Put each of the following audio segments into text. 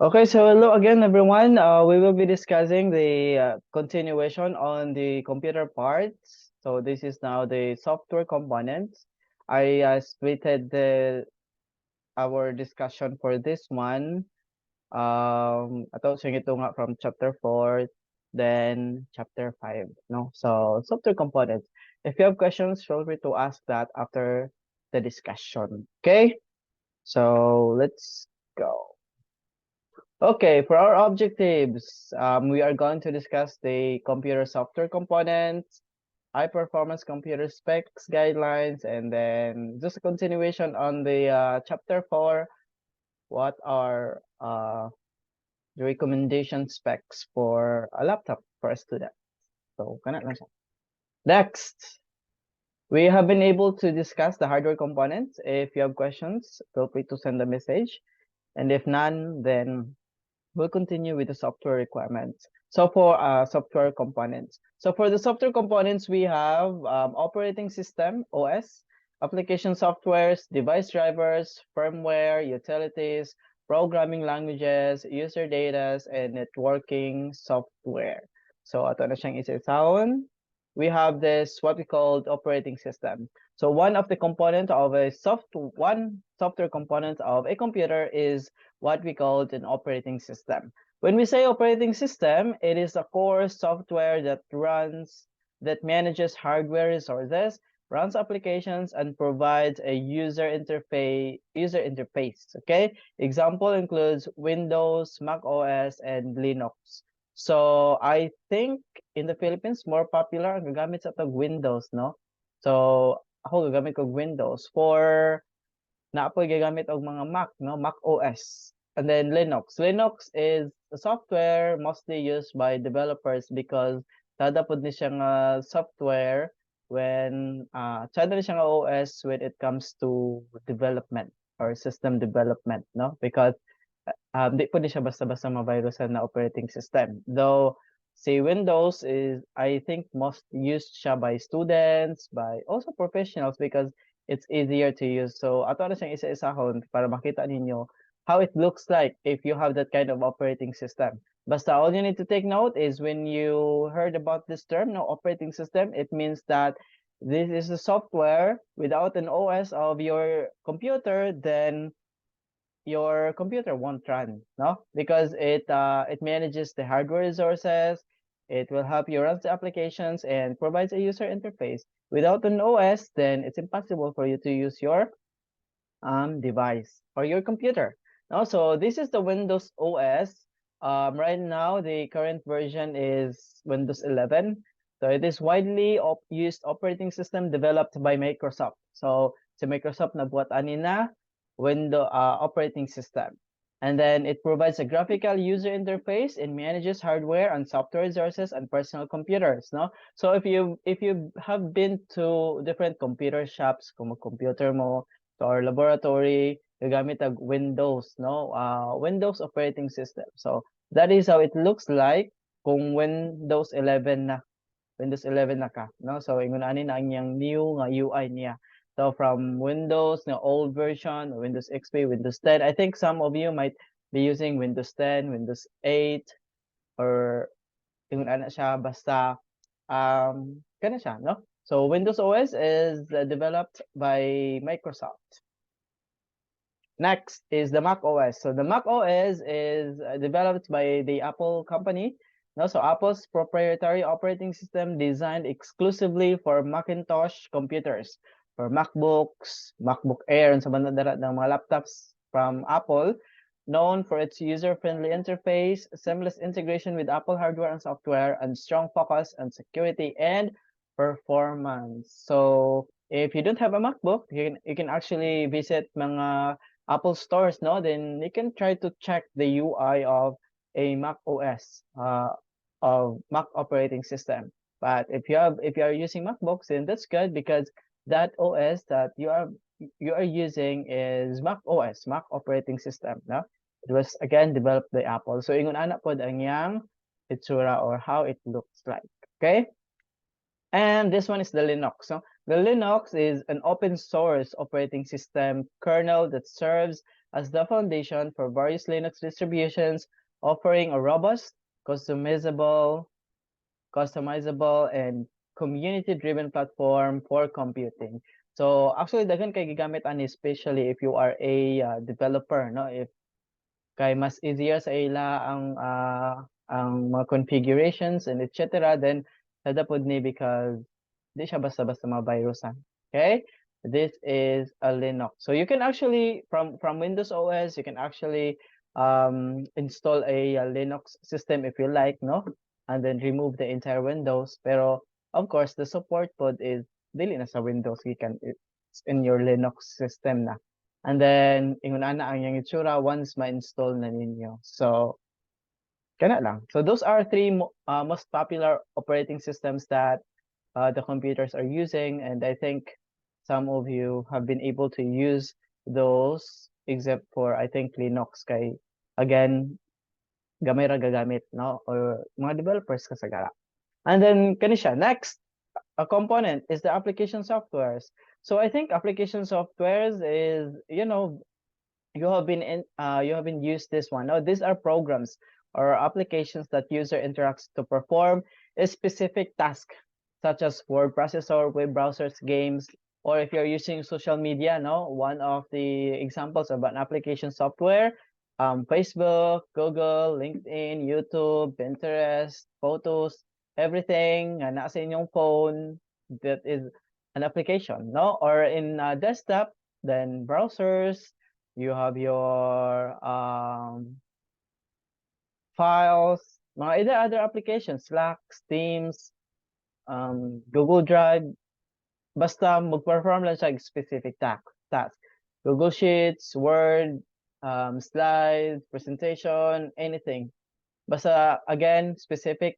Okay, so hello again, everyone. We will be discussing the continuation on the computer parts. So this is now the software components. I splitted our discussion for this one. Ato sing ito nga from chapter 4, then chapter 5. No, so software components. If you have questions, feel free to ask that after the discussion. Okay, so let's go. Okay, for our objectives, we are going to discuss the computer software components, high performance computer specs guidelines, and then just a continuation on the chapter 4, what are the recommendation specs for a laptop for a student. So, kana lang siya. Next, we have been able to discuss the hardware components. If you have questions, feel free to send a message. And if none, then we'll continue with the software requirements. So for software components. So for the software components, we have operating system, OS, application softwares, device drivers, firmware, utilities, programming languages, user data, and networking software. So ato na siyang isa-isahon. We have this what we call operating system. So one of the component of one software component of a computer is what we call an operating system. When we say operating system, it is a core software that manages hardware resources, runs applications, and provides a user interface. Okay, example includes Windows, Mac OS, and Linux. So I think in the Philippines, more popular ang gagamit sa tag Windows, no? So ako gagamit ko Windows. For naapoy gagamit og mga Mac, no? Mac OS. And then Linux. Linux is a software mostly used by developers because tada pod ni siya nga software when tada ni siya nga OS when it comes to development or system development, no? Because di po di siya basta-basta mavirusan na operating system. Though say Windows is, I think, most used siya by students, by also professionals because it's easier to use. So ato na siyang isa-isahon para makita ninyo how it looks like if you have that kind of operating system. Basta all you need to take note is when you heard about this term, no, operating system, it means that this is a software without an OS of your computer, then your computer won't run, no? Because it manages the hardware resources, it will help you run the applications and provides a user interface. Without an OS, then it's impossible for you to use your device or your computer. Also, this is the Windows OS. Right now, the current version is Windows 11. So it is widely used operating system developed by Microsoft. So si Microsoft nagbuhat ani na Windows operating system. And then it provides a graphical user interface and manages hardware and software resources and personal computers, no? So if you have been to different computer shops, kung computer mo to our laboratory, gagamit ang Windows, no? Windows operating system. So that is how it looks like kung Windows 11 na. Windows 11 na ka, no? So ingon ani na ang iyang new nga UI niya. So from Windows, the old version, Windows XP, Windows 10. I think some of you might be using Windows 10, Windows 8, or ingon ana siya basta kana siya, no? So Windows OS is developed by Microsoft. Next is the Mac OS. So the Mac OS is developed by the Apple company. No, so Apple's proprietary operating system designed exclusively for Macintosh computers, for MacBooks, MacBook Air, and sa banda ng mga laptops from Apple, known for its user-friendly interface, seamless integration with Apple hardware and software, and strong focus on security and performance. So if you don't have a MacBook, you can actually visit mga Apple stores, no? Then you can try to check the UI of a Mac OS, of Mac operating system. But if you are using MacBooks, then that's good because that OS that you are using is Mac OS, Mac operating system, no? It was again developed by Apple. So ingon ana pod ang yang itsura or how it looks like. Okay? And this one is the Linux. So the Linux is an open source operating system kernel that serves as the foundation for various Linux distributions, offering a robust, customizable, and community-driven platform for computing. So actually, daghan kay gigamit ani, especially if you are a developer, no? If kay mas easier sa ila ang mga configurations and etc. Then sada pod ni because di siya basta-basta mabirusan. Okay? This is a Linux. So you can actually from Windows OS, you can actually install a Linux system if you like, no? And then remove the entire Windows. Pero of course, the support pod is dili na sa Windows, it's in your Linux system na. And then ingon ana ang yang itsura once ma-install na ninyo. So kana lang. So those are three most popular operating systems that the computers are using, and I think some of you have been able to use those except for I think Linux kay again gamay ra gagamit, no, or mga developers kasagara. And then kani siya next a component is the application softwares. So I think application softwares is, you have been used this one. Now these are programs or applications that user interacts to perform a specific task, such as word processor, web browsers, games, or if you're using social media. No, one of the examples of an application software, Facebook, Google, LinkedIn, YouTube, Pinterest, photos, everything na nasa inyong phone, that is an application, no? Or in desktop, then browsers, you have your files, mga other applications, Slack, Teams, Google Drive, basta mag-perform lang siya specific task. Google Sheets, Word, slides, presentation, anything. Basta, again, specific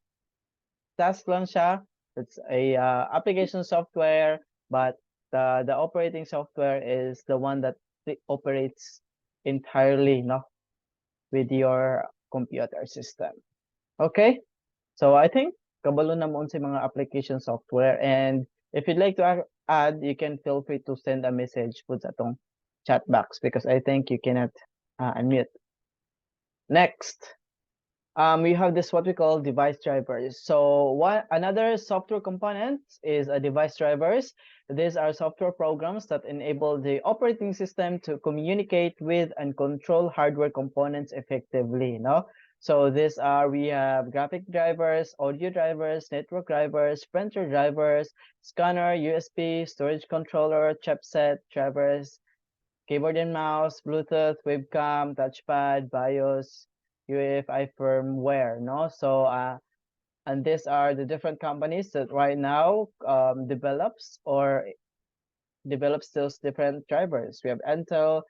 task lang siya. It's a application software, but the operating software is the one that operates entirely, no, with your computer system. Okay? So I think kabalo na mo sa mga application software, and if you'd like to add, you can feel free to send a message po sa atong chat box because I think you cannot unmute. Next, we have this what we call device drivers. So another software component is a device drivers. These are software programs that enable the operating system to communicate with and control hardware components effectively. No, so we have graphic drivers, audio drivers, network drivers, printer drivers, scanner, USB, storage controller, chipset drivers, keyboard and mouse, Bluetooth, webcam, touchpad, BIOS, UEFI firmware, no? So, and these are the different companies that right now develops those different drivers. We have Intel,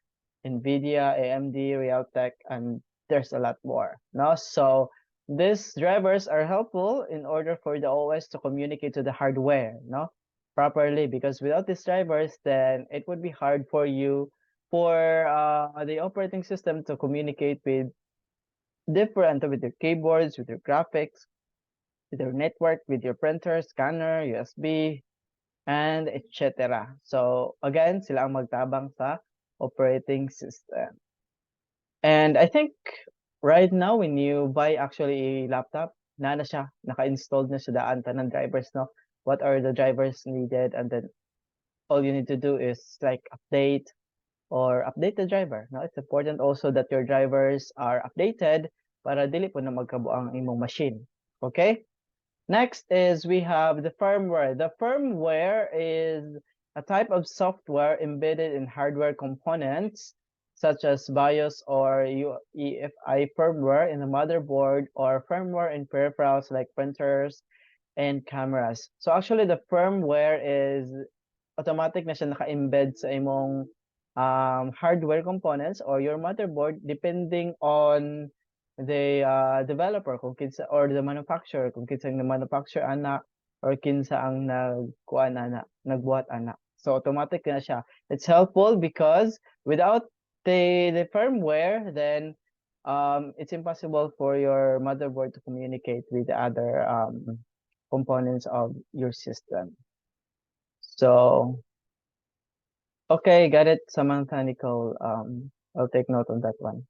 NVIDIA, AMD, Realtek, and there's a lot more, no? So these drivers are helpful in order for the OS to communicate to the hardware, no, properly, because without these drivers, then it would be hard for the operating system to communicate with your keyboards, with your graphics, with your network, with your printer, scanner, USB, and etc. So again, sila ang magtabang sa operating system. And I think right now when you buy actually a laptop, na siya, naka-installed na siya daan tanang drivers, no? What are the drivers needed, and then all you need to do is like update the driver. No, it's important also that your drivers are updated para dili po na magkabuo ang imong machine. Okay? Next is we have the firmware. The firmware is a type of software embedded in hardware components such as BIOS or UEFI firmware in the motherboard, or firmware in peripherals like printers and cameras. So actually the firmware is automatic na siya naka-embed sa imong hardware components or your motherboard depending on the developer kung kinsa, or the manufacturer kung kinsa ang manufacture ana, or kinsa ang nagbuhat ana. So automatic na siya. It's helpful because without the firmware, then it's impossible for your motherboard to communicate with the other components of your system. So okay, got it, Samantha, Nicole. I'll take note on that one.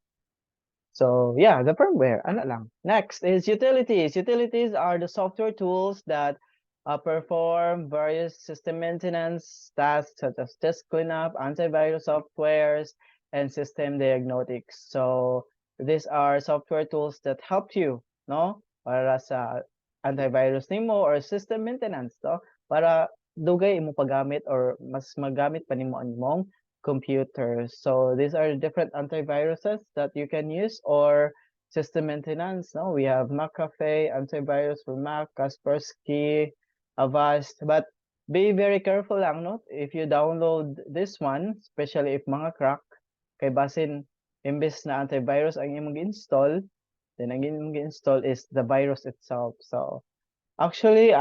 So yeah, the firmware, ano lang. Next is utilities. Utilities are the software tools that perform various system maintenance tasks such as disk cleanup, antivirus softwares, and system diagnostics. So these are software tools that help you, no? Para sa antivirus nimo or system maintenance, no? Para dugay imo paggamit or mas magamit pa nimo ang imong computers. So these are different antiviruses that you can use or system maintenance. No, we have McAfee, antivirus for Mac, Kaspersky, Avast. But be very careful lang, no? If you download this one, especially if mga crack, kay basin imbes na antivirus ang imong install, then ang imong install is the virus itself. So actually,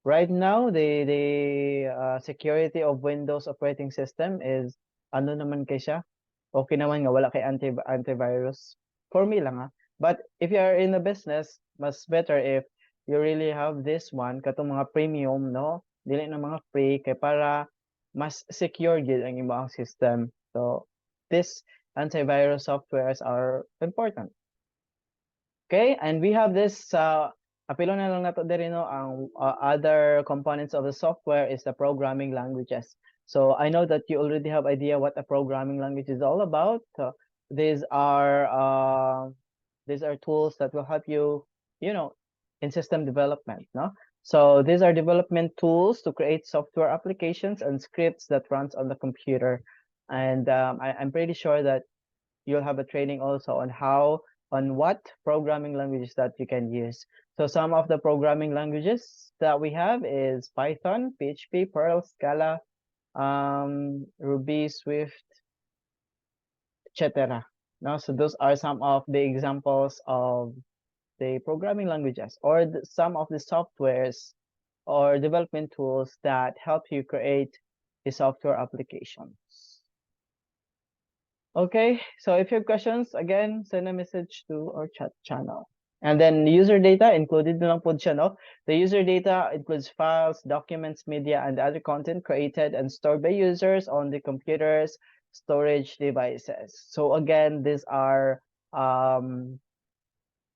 right now, the security of Windows operating system is ano naman kay siya? Okay naman nga wala kay antivirus. For me lang ha. But if you are in a business, mas better if you really have this one katong mga premium, no? Dili na mga free kay para mas secure gyud ang imong system. So this antivirus softwares are important. Okay, and we have this apilo na lang nato diri no ang other components of the software is the programming languages. So I know that you already have idea what a programming language is all about. These are uh, these are tools that will help you, you know, in system development, no? So these are development tools to create software applications and scripts that runs on the computer. And I'm pretty sure that you'll have a training also on how on what programming languages that you can use. So some of the programming languages that we have is Python, PHP, Perl, Scala, Ruby, Swift, etc. No, so those are some of the examples of the programming languages or some of the softwares or development tools that help you create the software applications. Okay, so if you have questions, again, send a message to our chat channel. And then user data included na lang po siya, no? The user data includes files, documents, media, and other content created and stored by users on the computer's storage devices. So again, these are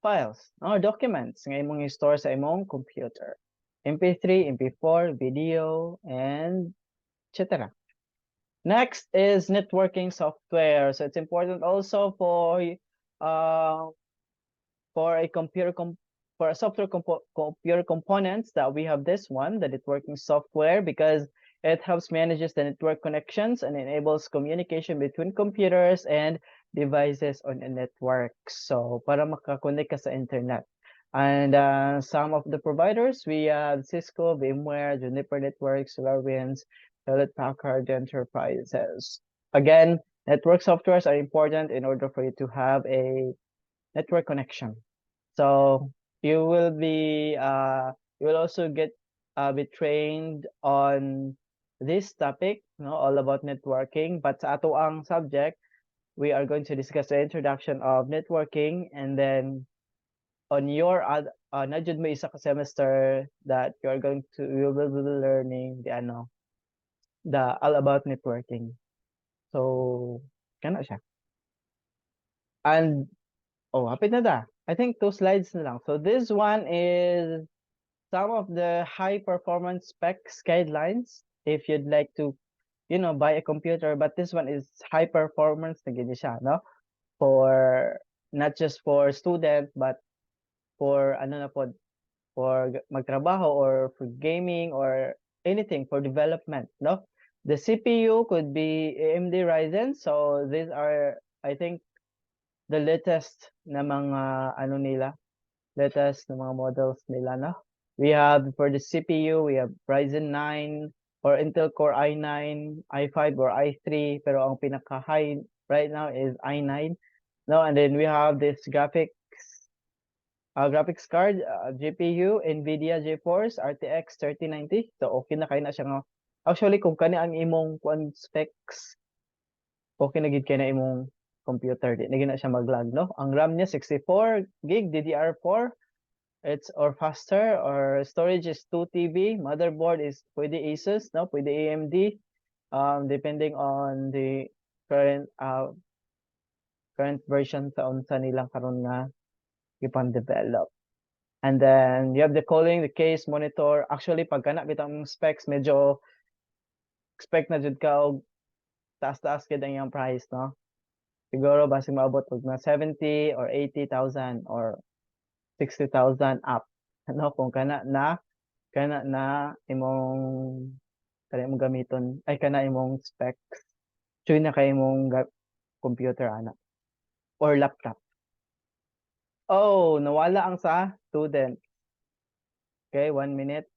files, no? Documents nga imong i-store sa imong computer. MP3, MP4, video, and etc. Next is networking software. So it's important also uh, for a for a software computer components that we have this one, the networking software, because it helps manages the network connections and enables communication between computers and devices on a network. So para makakonect ka sa internet. And some of the providers, we have Cisco, VMware, Juniper Networks, SolarWinds, Hewlett Packard Enterprises. Again, network softwares are important in order for you to have a network connection. So you will be you will also get be trained on this topic, no, all about networking. But sa ato ang subject, we are going to discuss the introduction of networking, and then on your na jud mo isa ka semester that you will be learning the all about networking. So kana siya. And oh, hapit na da. I think 2 slides na lang. So this one is some of the high performance specs guidelines if you'd like to, buy a computer. But this one is high performance na gini siya, no? For not just for student but for for magtrabaho or for gaming or anything for development, no? The CPU could be AMD Ryzen. So these are, I think, the latest na mga latest na mga models nila, no? We have for the CPU, we have Ryzen 9 or Intel Core i9, i5 or i3, pero ang pinaka-high right now is i9. No, and then we have this graphics card, GPU, NVIDIA GeForce RTX 3090. So okay na kayo na siya nga. Actually, kung kani ang imong specs, okay na gid kay na imong computer, di na gina siya mag-lag, no? Ang RAM niya 64 gig DDR4, it's or faster, or storage is 2 TB, motherboard is pwede Asus, no? Pwede AMD, depending on the current version sa unsa nilang karon nga ipang develop. And then you have the cooling, the case, monitor. Actually pag kana bitang specs medyo expect na jud ka og taas-taas gid ang iyang price, no? Siguro basi maabot og na 70 or 80,000 or 60,000 up. Ano kung kana na imong gamiton ay kana imong specs. Tune na kay imong computer ana or laptop. Oh, nawala ang sa student. Okay, 1 minute.